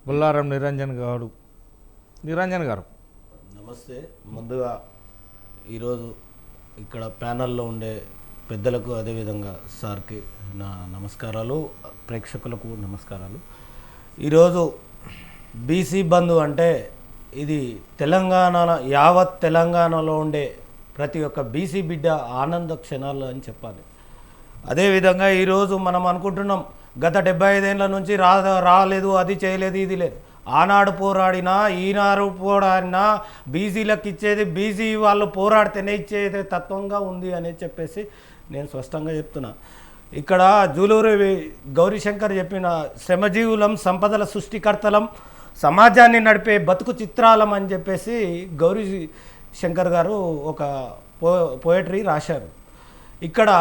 బుల్లారం నిరంజన్ గారు నమస్తే. ముందుగా ఈరోజు ఇక్కడ ప్యానల్లో ఉండే పెద్దలకు అదేవిధంగా సార్కి నా నమస్కారాలు, ప్రేక్షకులకు నమస్కారాలు. ఈరోజు బీసీ బంధు అంటే ఇది తెలంగాణ యావత్ తెలంగాణలో ఉండే ప్రతి ఒక్క బీసీ బిడ్డ ఆనంద క్షణాలు అని చెప్పాలి. అదేవిధంగా ఈరోజు మనం అనుకుంటున్నాం గత 75 ఏళ్ళ నుంచి రాలేదు, అది చేయలేదు, ఇది లేదు. ఆనాడు పోరాడినా ఈనాడు పోరాడినా బీసీలకు ఇచ్చేది బీసీ వాళ్ళు పోరాడితేనే ఇచ్చేది తత్వంగా ఉంది అని చెప్పేసి నేను స్పష్టంగా చెప్తున్నా. ఇక్కడ జూలూరి గౌరీశంకర్ చెప్పిన శ్రమజీవులం, సంపదల సృష్టికర్తలం, సమాజాన్ని నడిపే బతుకు చిత్రాలం అని చెప్పేసి గౌరీ శంకర్ గారు ఒక పోయట్రీ రాశారు. ఇక్కడ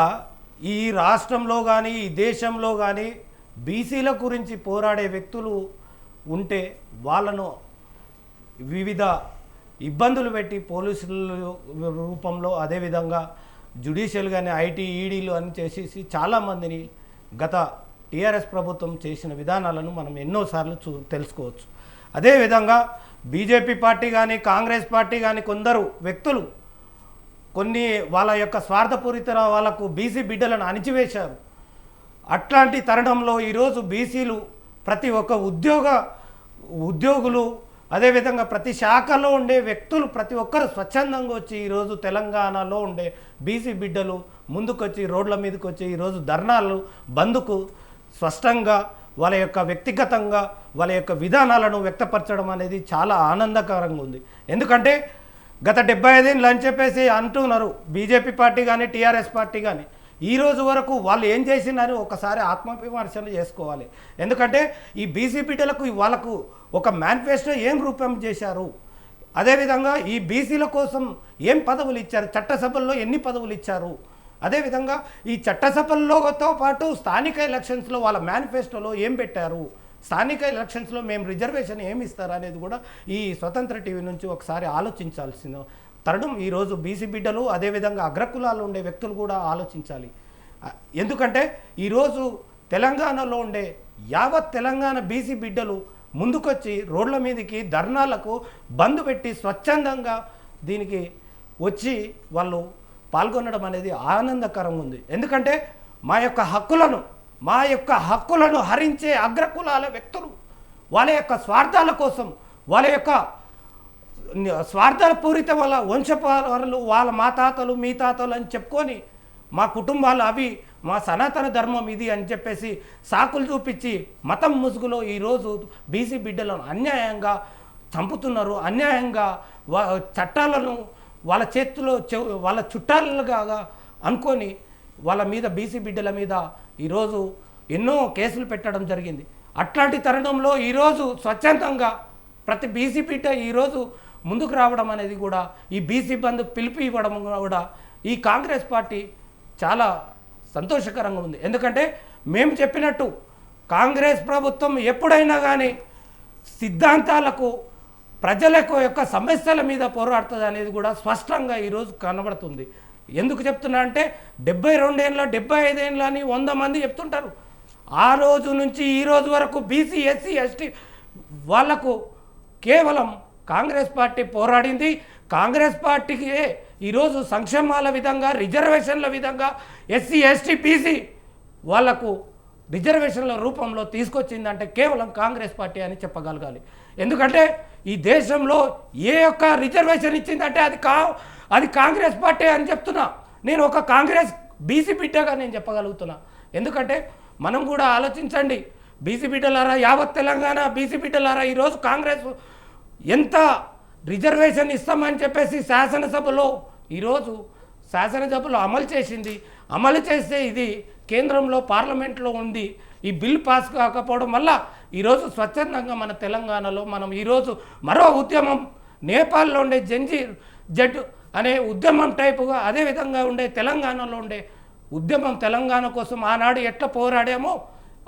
ఈ రాష్ట్రంలో కానీ ఈ దేశంలో కానీ బీసీల గురించి పోరాడే వ్యక్తులు ఉంటే వాళ్ళను వివిధ ఇబ్బందులు పెట్టి పోలీసుల రూపంలో అదేవిధంగా జ్యుడిషియల్ కానీ ఐటీ ఈడీలు అని చేసేసి చాలామందిని గత టీఆర్ఎస్ ప్రభుత్వం చేసిన విధానాలను మనం ఎన్నోసార్లు తెలుసుకోవచ్చు. అదేవిధంగా బీజేపీ పార్టీ కానీ కాంగ్రెస్ పార్టీ కానీ కొందరు వ్యక్తులు కొన్ని వాళ్ళ యొక్క స్వార్థపూరిత వాళ్ళకు బీసీ బిడ్డలను అణిచివేశారు. అట్లాంటి తరుణంలో ఈరోజు బీసీలు ప్రతి ఒక్క ఉద్యోగులు అదేవిధంగా ప్రతి శాఖలో ఉండే వ్యక్తులు ప్రతి ఒక్కరు స్వచ్ఛందంగా వచ్చి ఈరోజు తెలంగాణలో ఉండే బీసీ బిడ్డలు ముందుకొచ్చి రోడ్ల మీదకి వచ్చి ఈరోజు ధర్నాలు బంద్కు స్పష్టంగా వాళ్ళ యొక్క వ్యక్తిగతంగా వాళ్ళ యొక్క విధానాలను వ్యక్తపరచడం అనేది చాలా ఆనందకరంగా ఉంది. ఎందుకంటే గత 75 ఏళ్ళు అని చెప్పేసి అంటున్నారు బీజేపీ పార్టీ కానీ టీఆర్ఎస్ పార్టీ కానీ. ఈరోజు వరకు వాళ్ళు ఏం చేసిందని ఒకసారి ఆత్మవిమర్శన చేసుకోవాలి. ఎందుకంటే ఈ బీసీ బిడ్డలకు వాళ్ళకు ఒక మేనిఫెస్టో ఏం రూపం చేశారు, అదేవిధంగా ఈ బీసీల కోసం ఏం పదవులు ఇచ్చారు, చట్టసభల్లో ఎన్ని పదవులు ఇచ్చారు, అదేవిధంగా ఈ చట్టసభలతో పాటు స్థానిక ఎలక్షన్స్లో వాళ్ళ మేనిఫెస్టోలో ఏం పెట్టారు, స్థానిక ఎలక్షన్స్లో మేము రిజర్వేషన్ ఏమి ఇస్తారు అనేది కూడా ఈ స్వతంత్ర టీవీ నుంచి ఒకసారి ఆలోచించాల్సిన తరుణం ఈరోజు బీసీ బిడ్డలు అదేవిధంగా అగ్రకులాలు ఉండే వ్యక్తులు కూడా ఆలోచించాలి. ఎందుకంటే ఈరోజు తెలంగాణలో ఉండే యావత్ తెలంగాణ బీసీ బిడ్డలు ముందుకొచ్చి రోడ్ల మీదకి ధర్నాలకు బంద్ పెట్టి స్వచ్ఛందంగా దీనికి వచ్చి వాళ్ళు పాల్గొనడం అనేది ఆనందకరంగా ఉంది. ఎందుకంటే మా యొక్క హక్కులను హరించే అగ్రకులాల వ్యక్తులు వాళ్ళ యొక్క స్వార్థాల కోసం వాళ్ళ యొక్క స్వార్థపూరిత వాళ్ళ వంశపాలు వాళ్ళ మా తాతలు మీ తాతలు అని చెప్పుకొని మా కుటుంబాలు అవి మా సనాతన ధర్మం ఇది అని చెప్పేసి సాకులు చూపించి మతం ముసుగులో ఈరోజు బీసీ బిడ్డలను అన్యాయంగా చంపుతున్నారు. అన్యాయంగా చట్టాలను వాళ్ళ చేతిలో వాళ్ళ చుట్టాలుగా అనుకొని వాళ్ళ మీద బీసీ బిడ్డల మీద ఈరోజు ఎన్నో కేసులు పెట్టడం జరిగింది. అట్లాంటి తరుణంలో ఈరోజు స్వచ్ఛందంగా ప్రతి బీసీ బిడ్డ ఈరోజు ముందుకు రావడం అనేది కూడా ఈ బీసీ బంద్ పిలుపు ఇవ్వడం కూడా ఈ కాంగ్రెస్ పార్టీ చాలా సంతోషకరంగా ఉంది. ఎందుకంటే మేము చెప్పినట్టు కాంగ్రెస్ ప్రభుత్వం ఎప్పుడైనా కానీ సిద్ధాంతాలకు ప్రజలకు యొక్క సమస్యల మీద పోరాడుతుంది అనేది కూడా స్పష్టంగా ఈరోజు కనబడుతుంది. ఎందుకు చెప్తున్నా అంటే 72 ఏళ్ళ 75 ఏళ్ళ అని 100 మంది చెప్తుంటారు. ఆ రోజు నుంచి ఈ రోజు వరకు బీసీ ఎస్సీ ఎస్టీ వాళ్లకు కేవలం కాంగ్రెస్ పార్టీ పోరాడింది. కాంగ్రెస్ పార్టీకి ఈరోజు సంక్షేమాల విధంగా రిజర్వేషన్ల విధంగా ఎస్సీ ఎస్టీ బీసీ వాళ్లకు రిజర్వేషన్ల రూపంలో తీసుకొచ్చిందంటే కేవలం కాంగ్రెస్ పార్టీ అని చెప్పగలగాలి. ఎందుకంటే ఈ దేశంలో ఏ ఒక్క రిజర్వేషన్ ఇచ్చిందంటే అది కాంగ్రెస్ పార్టీ అని చెప్తున్నా. నేను ఒక కాంగ్రెస్ బీసీ బిడ్డగా నేను చెప్పగలుగుతున్నా. ఎందుకంటే మనం కూడా ఆలోచించండి, బీసీ బిడ్డలారా, యావత్ తెలంగాణ బీసీ బిడ్డలారా, ఈరోజు కాంగ్రెస్ ఎంత రిజర్వేషన్ ఇస్తామని చెప్పేసి శాసనసభలో అమలు చేసింది. అమలు చేస్తే ఇది కేంద్రంలో పార్లమెంట్లో ఉంది. ఈ బిల్ పాస్ కాకపోవడం వల్ల ఈరోజు స్వచ్ఛందంగా మన తెలంగాణలో మనం ఈరోజు మరో ఉద్యమం నేపాల్లో ఉండే జెడ్ అనే ఉద్యమం టైపుగా అదేవిధంగా ఉండే తెలంగాణలో ఉండే ఉద్యమం తెలంగాణ కోసం ఆనాడు ఎట్లా పోరాడామో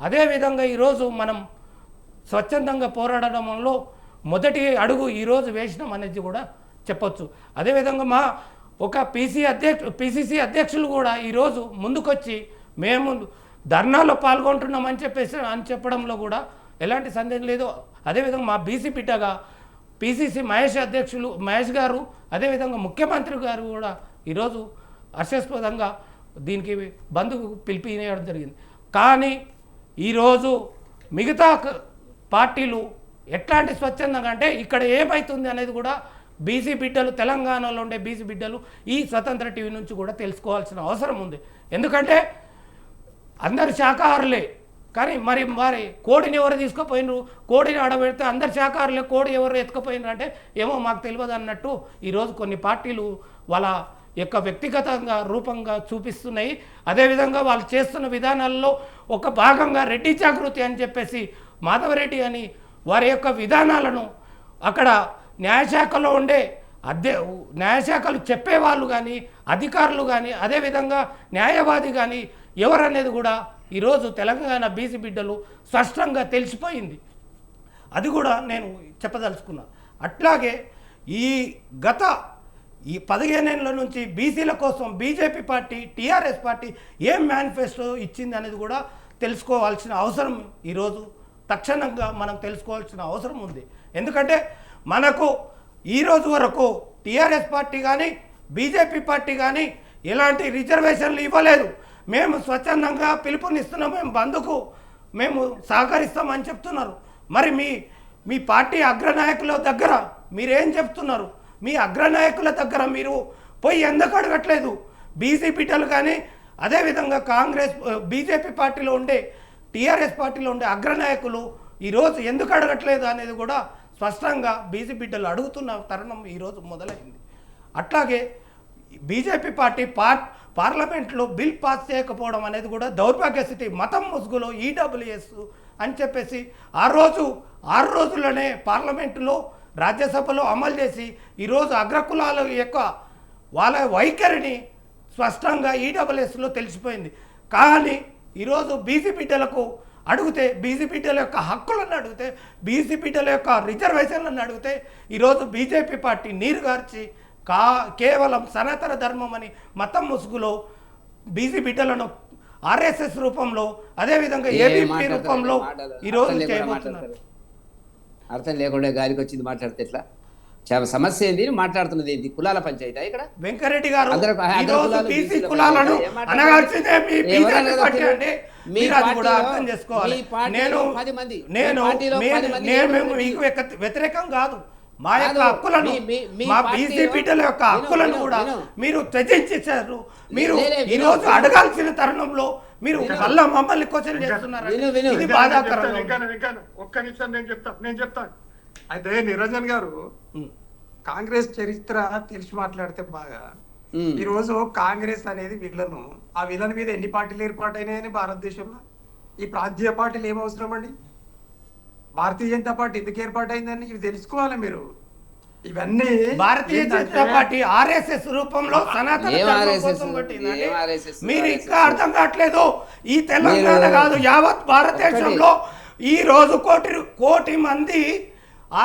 అదేవిధంగా ఈరోజు మనం స్వచ్ఛందంగా పోరాడడంలో మొదటి అడుగు ఈరోజు వేసినాం అనేది కూడా చెప్పొచ్చు. అదేవిధంగా మా ఒక పిసిసి అధ్యక్షులు కూడా ఈరోజు ముందుకొచ్చి మేము ధర్నాలో పాల్గొంటున్నామని చెప్పేసి చెప్పడంలో కూడా ఎలాంటి సందేహం లేదు. అదేవిధంగా మా బీసీ బిడ్డగా పిసిసి మహేష్ గారు అదేవిధంగా ముఖ్యమంత్రి గారు కూడా ఈరోజు హర్షాస్పదంగా దీనికి బంధుకు పిలిపియడం జరిగింది. కానీ ఈరోజు మిగతా పార్టీలు ఎట్లాంటి స్వచ్ఛందంగా అంటే ఇక్కడ ఏమవుతుంది అనేది కూడా బీసీ బిడ్డలు, తెలంగాణలో ఉండే బీసీ బిడ్డలు ఈ స్వతంత్ర టీవీ నుంచి కూడా తెలుసుకోవాల్సిన అవసరం ఉంది. ఎందుకంటే అందరు శాకాహారులే, కానీ మరి కోడిని ఎవరు తీసుకుపోయినరు, కోడిని ఆడబెడితే అందరు శాకాహారులే, కోడి ఎవరు ఎత్తుకుపోయినారు అంటే ఏమో మాకు తెలియదు అన్నట్టు ఈరోజు కొన్ని పార్టీలు వాళ్ళ యొక్క వ్యక్తిగతంగా రూపంగా చూపిస్తున్నాయి. అదేవిధంగా వాళ్ళు చేస్తున్న విధానాల్లో ఒక భాగంగా రెడ్డి జాగృతి అని చెప్పేసి మాధవరెడ్డి అని వారి యొక్క విధానాలను అక్కడ న్యాయశాఖలో ఉండే న్యాయశాఖలు చెప్పేవాళ్ళు కానీ అధికారులు కానీ అదేవిధంగా న్యాయవాది కానీ ఎవరనేది కూడా ఈరోజు తెలంగాణ బీసీ బిడ్డలు స్పష్టంగా తెలిసిపోయింది. అది కూడా నేను చెప్పదలుచుకున్నా. అట్లాగే గత 15 ఏళ్ళ నుంచి బీసీల కోసం బీజేపీ పార్టీ, టీఆర్ఎస్ పార్టీ ఏం మేనిఫెస్టో ఇచ్చింది అనేది కూడా తెలుసుకోవాల్సిన అవసరం ఈరోజు తక్షణంగా మనం తెలుసుకోవాల్సిన అవసరం ఉంది. ఎందుకంటే మనకు ఈరోజు వరకు టీఆర్ఎస్ పార్టీ కానీ బీజేపీ పార్టీ కానీ ఎలాంటి రిజర్వేషన్లు ఇవ్వలేదు. మేము స్వచ్ఛందంగా పిలుపునిస్తున్నాం, మేము బంధుకు మేము సహకరిస్తామని చెప్తున్నారు. మరి మీ పార్టీ అగ్రనాయకుల దగ్గర మీరేం చెప్తున్నారు? మీ అగ్రనాయకుల దగ్గర మీరు పోయి ఎందుకు అడగట్లేదు? బీసీ బిడ్డలు కానీ అదేవిధంగా బీజేపీ పార్టీలో ఉండే టీఆర్ఎస్ పార్టీలో ఉండే అగ్రనాయకులు ఈరోజు ఎందుకు అడగట్లేదు అనేది కూడా స్పష్టంగా బీసీ బిడ్డలు అడుగుతున్న తరుణం ఈరోజు మొదలైంది. అట్లాగే బీజేపీ పార్టీ పార్లమెంట్లో బిల్ పాస్ చేయకపోవడం అనేది కూడా దౌర్భాగ్య స్థితి. మతం ముసుగులో ఈడబ్ల్యూఎస్ అని చెప్పేసి 6 రోజుల్లోనే పార్లమెంటులో రాజ్యసభలో అమలు చేసి ఈరోజు అగ్రకులాల యొక్క వాళ్ళ వైఖరిని స్పష్టంగా ఈడబ్ల్యూఎస్లో తెలిసిపోయింది. కానీ ఈరోజు బీసీ బిడ్డలకు అడిగితే, బీసీ బిడ్డల యొక్క హక్కులను అడిగితే, బీసీ బిడ్డల యొక్క రిజర్వేషన్లను అడిగితే ఈరోజు బీజేపీ పార్టీ నీరుగార్చి కేవలం సనాతన ధర్మం అని మతం ముసుగులో బీసీ బిడ్డలను ఆర్ఎస్ఎస్ రూపంలో అదేవిధంగా ఏబీపీ రూపంలో ఈరోజు చేయబోతున్నారు. అర్థం లేకుండా గాలికి వచ్చింది మాట్లాడితే ఎట్లా? చాలా సమస్య ఏంది, మాట్లాడుతున్నది ఏంటి? కులాల పంచాయతీ ఇక్కడ వెంకరెడ్డి గారు బీసీ కులాలను అనగాల్సిందే మీ బీజేపీ పార్టీ అంటే మీరు అది కూడా అర్థం చేసుకోవాలి. నేను మీకు వ్యతిరేకం కాదు. మా యొక్క హక్కులను, మా బీసీ బిడ్డల యొక్క హక్కులను కూడా మీరు త్యజించేశారు. మీరు ఈరోజు అడగాల్సిన తరుణంలో మీరు మళ్ళా మమ్మల్ని క్వశ్చన్ చేస్తున్నారు. ఇది బాధాకరం. ఒక్క నిమిషం నేను చెప్తాను. అయితే నిరంజన్ గారు కాంగ్రెస్ చరిత్ర తెలిసి మాట్లాడితే బాగా, ఈ రోజు కాంగ్రెస్ అనేది విలను, ఆ విలన్ మీద ఎన్ని పార్టీలు ఏర్పాటైనాయని భారతదేశంలో ఈ ప్రాంతీయ పార్టీలు ఏం అవసరం అండి? భారతీయ జనతా పార్టీ ఎందుకు ఏర్పాటైందని ఇవి తెలుసుకోవాలి మీరు. ఇవన్నీ భారతీయ జనతా పార్టీ ఆర్ఎస్ఎస్ రూపంలో సనాతన ధర్మం కోసం కొట్టిందండి. మీరు ఇంకా అర్థం కావట్లేదు. ఈ తెలంగాణ కాదు, యావత్ భారతదేశంలో ఈ రోజు కోటి మంది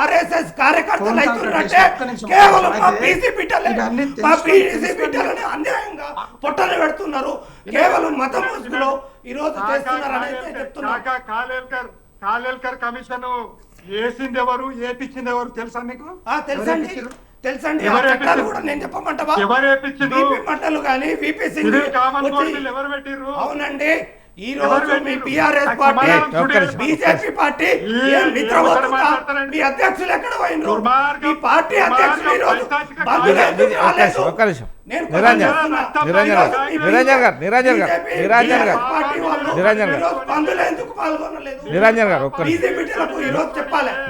ఆర్ఎస్ఎస్ కార్యకర్తలు అవుతున్నారంటే కేవలం మా బీసీ బిడ్డలని అన్యాయంగా పొట్టలు పెడుతున్నారు. కేవలం మతం ముసుగులో ఈ రోజు చేస్తున్నారు అనేది చెప్తున్నారు. కాలేల్కర్ కమిషన్ వేసింది ఎవరు, ఏపించింది ఎవరు తెలుసా మీకు? తెలుసండి. కూడా నేను చెప్పమంటావా? మంటలు కానీ ఎవరు పెట్టిర్రు? అవునండి. ఈ రోజు మీ బీఆర్ఎస్ పార్టీ, బీజేపీ పార్టీ మీ అధ్యక్షులు ఎక్కడ పోయినరు? మీ పార్టీ అధ్యక్షులు ఈ రోజు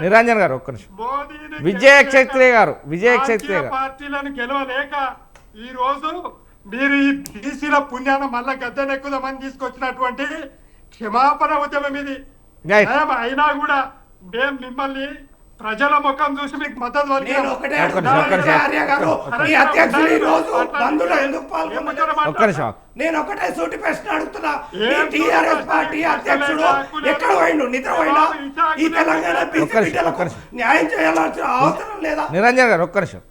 నిరంజన్ గారు ఒక్క నిమిషం. విజయ క్షత్రియ గారు పార్టీలను గెలవలేక ఈ రోజు మీరు ఈ బీసీల పుణ్యాన మళ్ళా గద్దెనెక్కుదామని తీసుకొచ్చినటువంటి క్షమాపణ ఉద్యమం ఇది. అయినా కూడా మేము మిమ్మల్ని ప్రజల ముఖం చూసి మీకు మద్దతు నేను ఒకటే సూటి ప్రశ్న అడుగుతున్నా. టీఆర్ఎస్ పార్టీ అధ్యక్షుడు ఎక్కడ పోయిండు? నిద్ర పోయినా? ఈ తెలంగాణ న్యాయం చేయాల్సిన అవసరం లేదా? నిరంజన్ గారు ఒక్క నిమిషం.